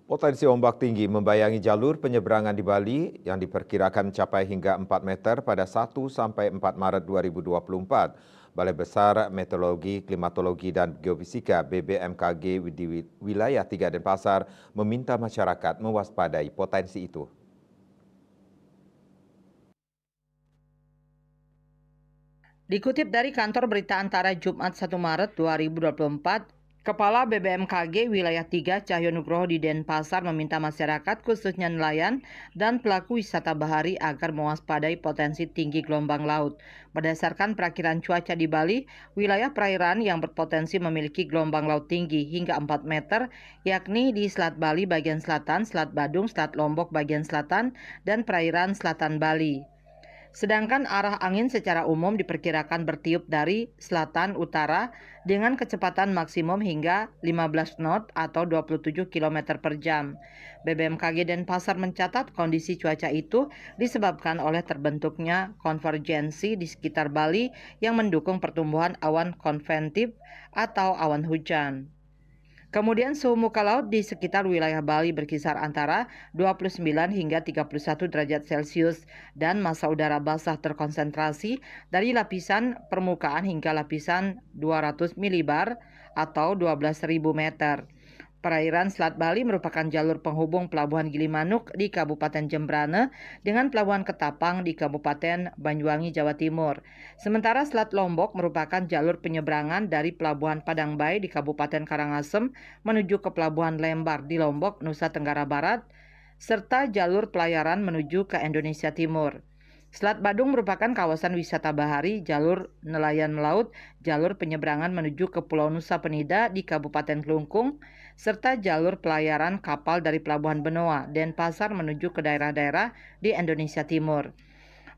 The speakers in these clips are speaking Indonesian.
Potensi ombak tinggi membayangi jalur penyeberangan di Bali yang diperkirakan mencapai hingga 4 meter pada 1 sampai 4 Maret 2024. Balai Besar Meteorologi, Klimatologi, dan Geofisika BBMKG di wilayah 3 Denpasar meminta masyarakat mewaspadai potensi itu. Dikutip dari kantor berita antara Jumat 1 Maret 2024, Kepala BBMKG Wilayah 3 Cahyo Nugroho di Denpasar meminta masyarakat khususnya nelayan dan pelaku wisata bahari agar mewaspadai potensi tinggi gelombang laut. Berdasarkan perakiran cuaca di Bali, wilayah perairan yang berpotensi memiliki gelombang laut tinggi hingga 4 meter, yakni di Selat Bali bagian selatan, Selat Badung, Selat Lombok bagian selatan, dan perairan selatan Bali. Sedangkan arah angin secara umum diperkirakan bertiup dari selatan utara dengan kecepatan maksimum hingga 15 knot atau 27 km per jam. BBMKG Denpasar mencatat kondisi cuaca itu disebabkan oleh terbentuknya konvergensi di sekitar Bali yang mendukung pertumbuhan awan konvektif atau awan hujan. Kemudian suhu muka laut di sekitar wilayah Bali berkisar antara 29 hingga 31 derajat Celcius dan massa udara basah terkonsentrasi dari lapisan permukaan hingga lapisan 200 milibar atau 12.000 meter. Perairan Selat Bali merupakan jalur penghubung Pelabuhan Gilimanuk di Kabupaten Jembrane dengan Pelabuhan Ketapang di Kabupaten Banyuwangi, Jawa Timur. Sementara Selat Lombok merupakan jalur penyeberangan dari Pelabuhan Padangbai di Kabupaten Karangasem menuju ke Pelabuhan Lembar di Lombok, Nusa Tenggara Barat, serta jalur pelayaran menuju ke Indonesia Timur. Selat Badung merupakan kawasan wisata bahari, jalur nelayan melaut, jalur penyeberangan menuju ke Pulau Nusa Penida di Kabupaten Klungkung, serta jalur pelayaran kapal dari Pelabuhan Benoa, Denpasar menuju ke daerah-daerah di Indonesia Timur.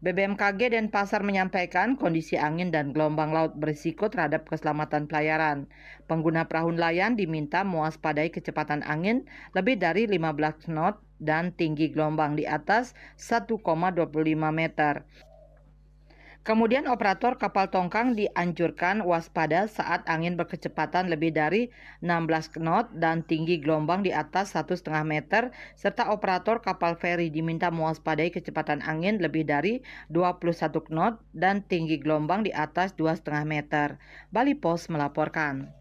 BBMKG Denpasar menyampaikan kondisi angin dan gelombang laut berisiko terhadap keselamatan pelayaran. Pengguna perahu nelayan diminta mewaspadai kecepatan angin lebih dari 15 knot dan tinggi gelombang di atas 1,25 meter. Kemudian operator kapal tongkang dianjurkan waspada saat angin berkecepatan lebih dari 16 knot dan tinggi gelombang di atas 1,5 meter, serta operator kapal feri diminta mewaspadai kecepatan angin lebih dari 21 knot dan tinggi gelombang di atas 2,5 meter. Bali Post melaporkan.